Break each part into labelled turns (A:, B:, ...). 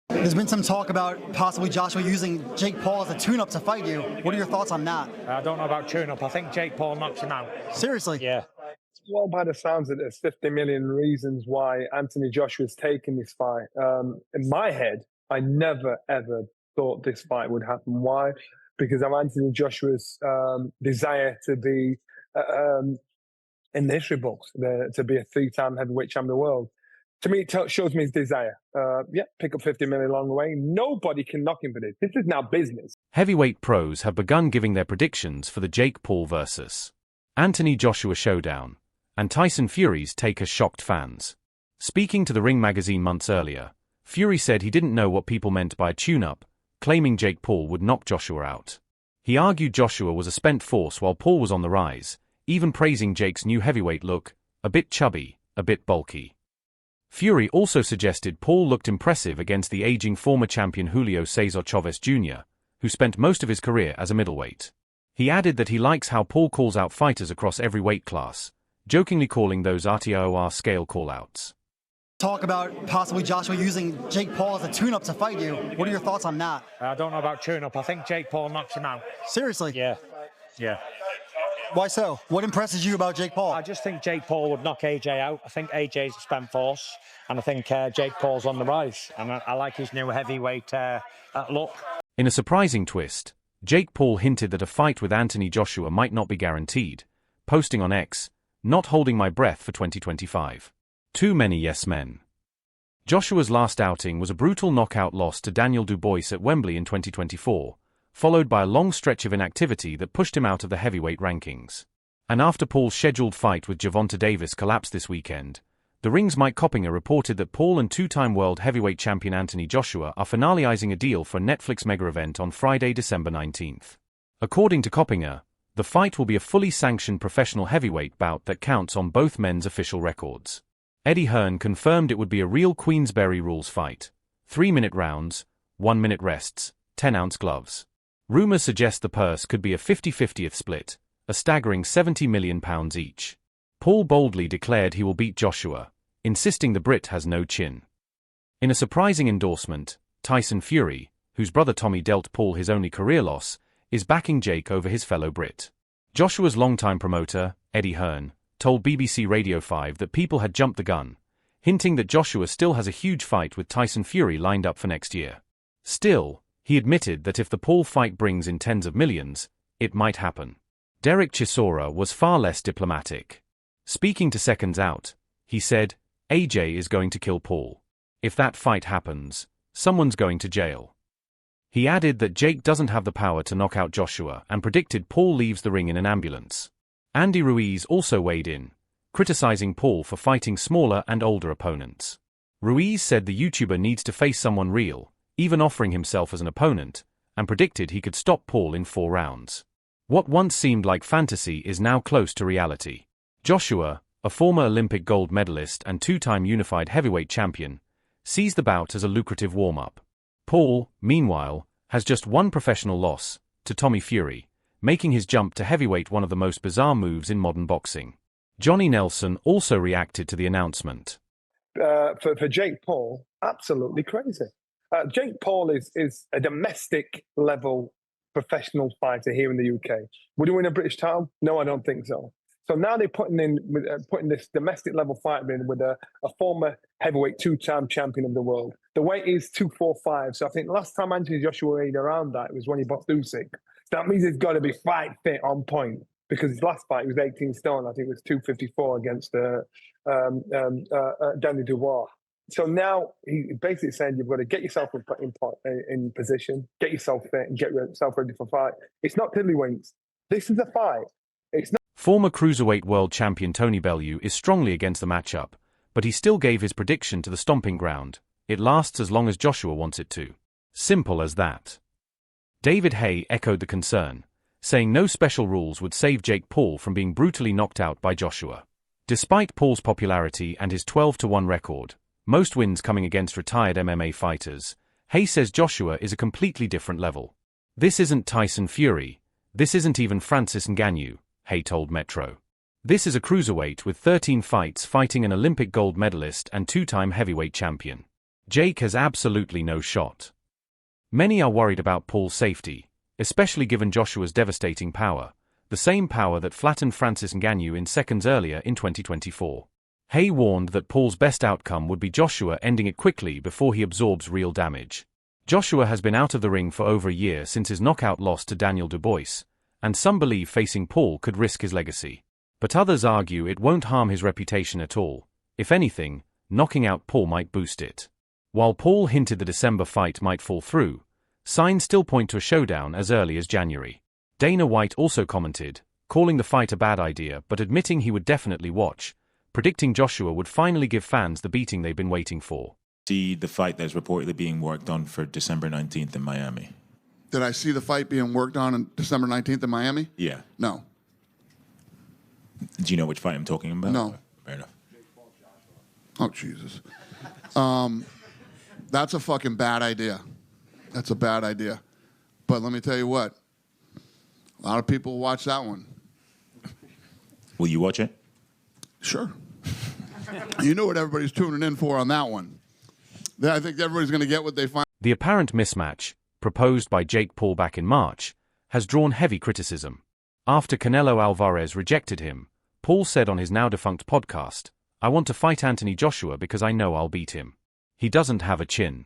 A: There's been some talk about possibly Joshua using Jake Paul as a tune-up to fight you. What are your thoughts on that?
B: I don't know about tune-up. I think Jake Paul knocks him out.
A: Seriously?
B: Yeah.
C: Well, by the sounds of it, there's 50 million reasons why Anthony Joshua's taking this fight. In my head, I never, ever thought this fight would happen. Why? Because of Anthony Joshua's desire to be in the history books, to be a three-time heavyweight champion of the world. To me, it shows me his desire. Pick up 50 million along the way. Nobody can knock him for this. This is now business.
D: Heavyweight pros have begun giving their predictions for the Jake Paul versus Anthony Joshua showdown, and Tyson Fury's take has shocked fans. Speaking to the Ring magazine months earlier, Fury said he didn't know what people meant by a tune-up, claiming Jake Paul would knock Joshua out. He argued Joshua was a spent force while Paul was on the rise, even praising Jake's new heavyweight look, a bit chubby, a bit bulky. Fury also suggested Paul looked impressive against the aging former champion Julio Cesar Chavez Jr., who spent most of his career as a middleweight. He added that he likes how Paul calls out fighters across every weight class, jokingly calling those RTOR scale callouts.
A: Talk about possibly Joshua using Jake Paul as a tune-up to fight you. What are your thoughts on that?
B: I don't know about tune-up. I think Jake Paul knocks him out.
A: Seriously?
B: Yeah.
A: Why so? What impresses you about Jake Paul?
B: I just think Jake Paul would knock AJ out. I think AJ's a spent force, and I think Jake Paul's on the rise. And I like his new heavyweight look.
D: In a surprising twist, Jake Paul hinted that a fight with Anthony Joshua might not be guaranteed, posting on X, "Not holding my breath for 2025. Too many yes men." Joshua's last outing was a brutal knockout loss to Daniel Dubois at Wembley in 2024, followed by a long stretch of inactivity that pushed him out of the heavyweight rankings. And after Paul's scheduled fight with Gervonta Davis collapsed this weekend, the Ring's Mike Coppinger reported that Paul and two-time world heavyweight champion Anthony Joshua are finalizing a deal for a Netflix mega-event on Friday, December 19th. According to Coppinger, the fight will be a fully sanctioned professional heavyweight bout that counts on both men's official records. Eddie Hearn confirmed it would be a real Queensberry rules fight: 3-minute rounds, 1-minute rests, 10-ounce gloves. Rumors suggest the purse could be a 50-50th split, a staggering £70 million each. Paul boldly declared he will beat Joshua, insisting the Brit has no chin. In a surprising endorsement, Tyson Fury, whose brother Tommy dealt Paul his only career loss, is backing Jake over his fellow Brit. Joshua's longtime promoter, Eddie Hearn, told BBC Radio 5 that people had jumped the gun, hinting that Joshua still has a huge fight with Tyson Fury lined up for next year. Still, he admitted that if the Paul fight brings in tens of millions, it might happen. Derek Chisora was far less diplomatic. Speaking to Seconds Out, he said, "AJ is going to kill Paul. If that fight happens, someone's going to jail." He added that Jake doesn't have the power to knock out Joshua and predicted Paul leaves the ring in an ambulance. Andy Ruiz also weighed in, criticizing Paul for fighting smaller and older opponents. Ruiz said the YouTuber needs to face someone real, even offering himself as an opponent, and predicted he could stop Paul in 4 rounds. What once seemed like fantasy is now close to reality. Joshua, a former Olympic gold medalist and 2-time unified heavyweight champion, sees the bout as a lucrative warm-up. Paul, meanwhile, has just one professional loss, to Tommy Fury, making his jump to heavyweight one of the most bizarre moves in modern boxing. Johnny Nelson also reacted to the announcement.
C: For Jake Paul, absolutely crazy. Jake Paul is a domestic level professional fighter here in the UK. Would he win a British title? No, I don't think so. So now they're putting this domestic level fighter in with a former heavyweight 2-time champion of the world. The weight is 245. So I think last time Anthony Joshua weighed around that, it was when he boxed Usyk. That means he's got to be fight fit on point, because his last fight he was 18 stone. I think it was 254 against Danny Dubois. So now he basically saying you've got to get yourself in position, get yourself fit, and get yourself ready for fight. It's not tiddlywinks. This is a fight. It's not.
D: Former cruiserweight world champion Tony Bellew is strongly against the matchup, but he still gave his prediction to the stomping ground: it lasts as long as Joshua wants it to. Simple as that. David Hay echoed the concern, saying no special rules would save Jake Paul from being brutally knocked out by Joshua. Despite Paul's popularity and his 12-1 record, most wins coming against retired MMA fighters, Hay says Joshua is a completely different level. "This isn't Tyson Fury, this isn't even Francis Ngannou," Hay told Metro. "This is a cruiserweight with 13 fights fighting an Olympic gold medalist and 2-time heavyweight champion. Jake has absolutely no shot. Many are worried about Paul's safety, especially given Joshua's devastating power, the same power that flattened Francis Ngannou in seconds earlier in 2024. Hay warned that Paul's best outcome would be Joshua ending it quickly before he absorbs real damage. Joshua has been out of the ring for over a year since his knockout loss to Daniel Dubois, and some believe facing Paul could risk his legacy. But others argue it won't harm his reputation at all. If anything, knocking out Paul might boost it. While Paul hinted the December fight might fall through, signs still point to a showdown as early as January. Dana White also commented, calling the fight a bad idea but admitting he would definitely watch, predicting Joshua would finally give fans the beating they've been waiting for.
E: See the fight that's reportedly being worked on for December 19th in Miami.
F: Did I see the fight being worked on December 19th in Miami?
E: Yeah.
F: No.
E: Do you know which fight I'm talking about?
F: No.
E: Fair enough.
F: Oh, Jesus. That's a fucking bad idea. That's a bad idea. But let me tell you what. A lot of people will watch that one.
E: Will you watch it?
F: Sure. You know what everybody's tuning in for on that one. I think everybody's going to get what they find.
D: The apparent mismatch, proposed by Jake Paul back in March, has drawn heavy criticism. After Canelo Alvarez rejected him, Paul said on his now-defunct podcast, "I want to fight Anthony Joshua because I know I'll beat him. He doesn't have a chin."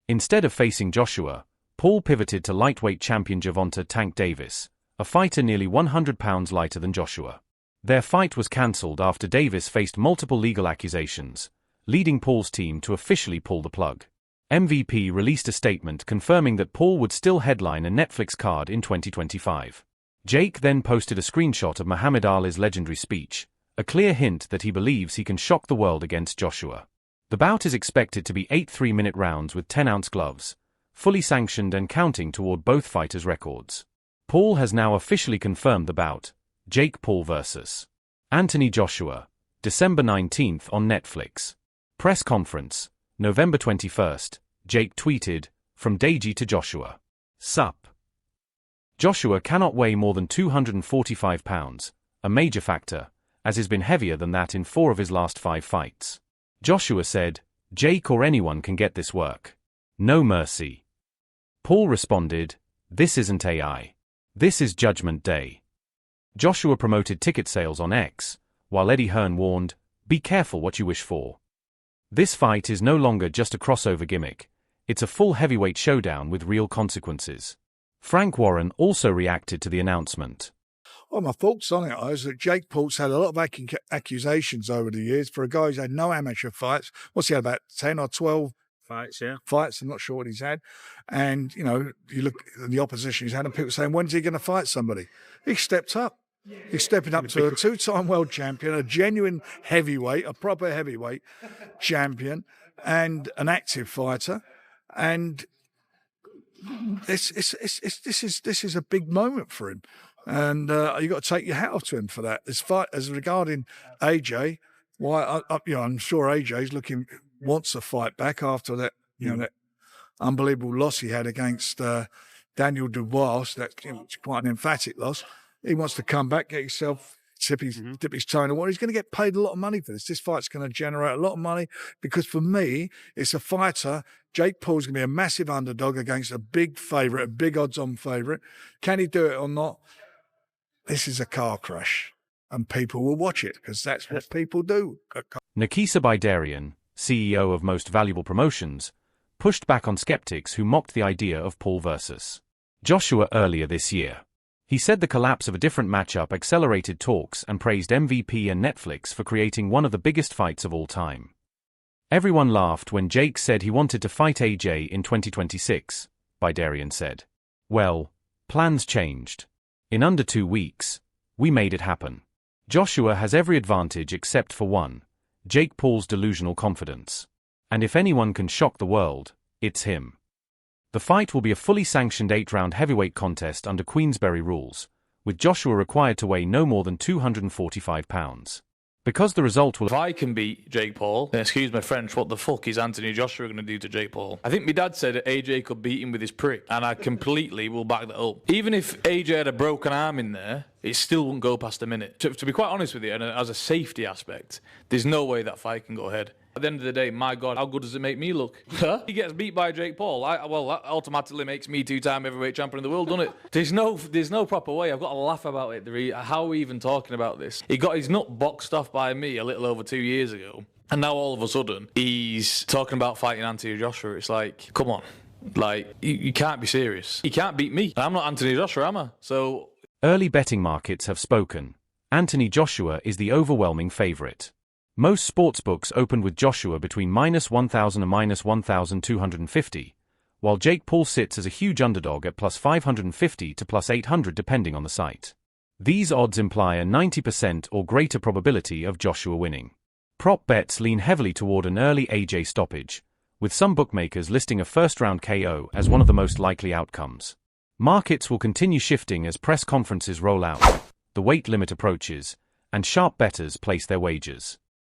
D: Instead of facing Joshua, Paul pivoted to lightweight champion Gervonta Tank Davis, a fighter nearly 100 pounds lighter than Joshua. Their fight was cancelled after Davis faced multiple legal accusations, leading Paul's team to officially pull the plug. MVP released a statement confirming that Paul would still headline a Netflix card in 2025. Jake then posted a screenshot of Muhammad Ali's legendary speech, a clear hint that he believes he can shock the world against Joshua. The bout is expected to be 8 3-minute rounds with 10-ounce gloves, fully sanctioned and counting toward both fighters' records. Paul has now officially confirmed the bout, Jake Paul vs. Anthony Joshua, December 19th on Netflix. Press conference, November 21st, Jake tweeted, "From Deji to Joshua. Sup." Joshua cannot weigh more than 245 pounds, a major factor, as he's been heavier than that in 4 of his last 5 fights. Joshua said, "Jake or anyone can get this work. No mercy." Paul responded, "This isn't AI. This is Judgment Day." Joshua promoted ticket sales on X, while Eddie Hearn warned, "Be careful what you wish for." This fight is no longer just a crossover gimmick, it's a full heavyweight showdown with real consequences. Frank Warren also reacted to the announcement.
G: Well, my thoughts on it is that Jake Paul's had a lot of accusations over the years for a guy who's had no amateur fights. What's he had, about 10 or 12
B: Fights, yeah.
G: fights? I'm not sure what he's had. And, you know, you look at the opposition he's had and people saying, when's he going to fight somebody? He stepped up. He's stepping up to a 2-time world champion, a genuine heavyweight, a proper heavyweight champion, and an active fighter. And this is a big moment for him. And you've got to take your hat off to him for that. As regarding AJ, I'm sure AJ's wants a fight back after that, that unbelievable loss he had against Daniel Dubois. That's quite an emphatic loss. He wants to come back, get himself, dip his toe in the water. He's going to get paid a lot of money for this. This fight's going to generate a lot of money because for me, it's a fighter. Jake Paul's going to be a massive underdog against a big favourite, a big odds-on favourite. Can he do it or not? This is a car crash, and people will watch it because that's what people do.
D: Nikisa Bidarian, CEO of Most Valuable Promotions, pushed back on skeptics who mocked the idea of Paul versus Joshua earlier this year. He said the collapse of a different matchup accelerated talks and praised MVP and Netflix for creating one of the biggest fights of all time. Everyone laughed when Jake said he wanted to fight AJ in 2026, Bidarian said. Well, plans changed. In under 2 weeks, we made it happen. Joshua has every advantage except for one, Jake Paul's delusional confidence. And if anyone can shock the world, it's him. The fight will be a fully sanctioned 8-round heavyweight contest under Queensberry rules, with Joshua required to weigh no more than 245 pounds. Because the result will...
H: If I can beat Jake Paul, then excuse my French, what the fuck is Anthony Joshua going to do to Jake Paul? I think my dad said that AJ could beat him with his prick, and I completely will back that up. Even if AJ had a broken arm in there, it still wouldn't go past a minute. To be quite honest with you, and as a safety aspect, there's no way that fight can go ahead. At the end of the day, my God, how good does it make me look? He gets beat by Jake Paul. Well, that automatically makes me two-time heavyweight champion of the world, doesn't it? There's no proper way. I've got to laugh about it. How are we even talking about this? He got his nut boxed off by me a little over 2 years ago. And now all of a sudden, he's talking about fighting Anthony Joshua. It's like, come on. Like, you can't be serious. You can't beat me. I'm not Anthony Joshua, am I? So...
D: Early betting markets have spoken. Anthony Joshua is the overwhelming favorite. Most sportsbooks opened with Joshua between -1,000 and -1,250, while Jake Paul sits as a huge underdog at +550 to +800 depending on the site. These odds imply a 90% or greater probability of Joshua winning. Prop bets lean heavily toward an early AJ stoppage, with some bookmakers listing a first-round KO as one of the most likely outcomes. Markets will continue shifting as press conferences roll out, the weight limit approaches, and sharp bettors place their wagers.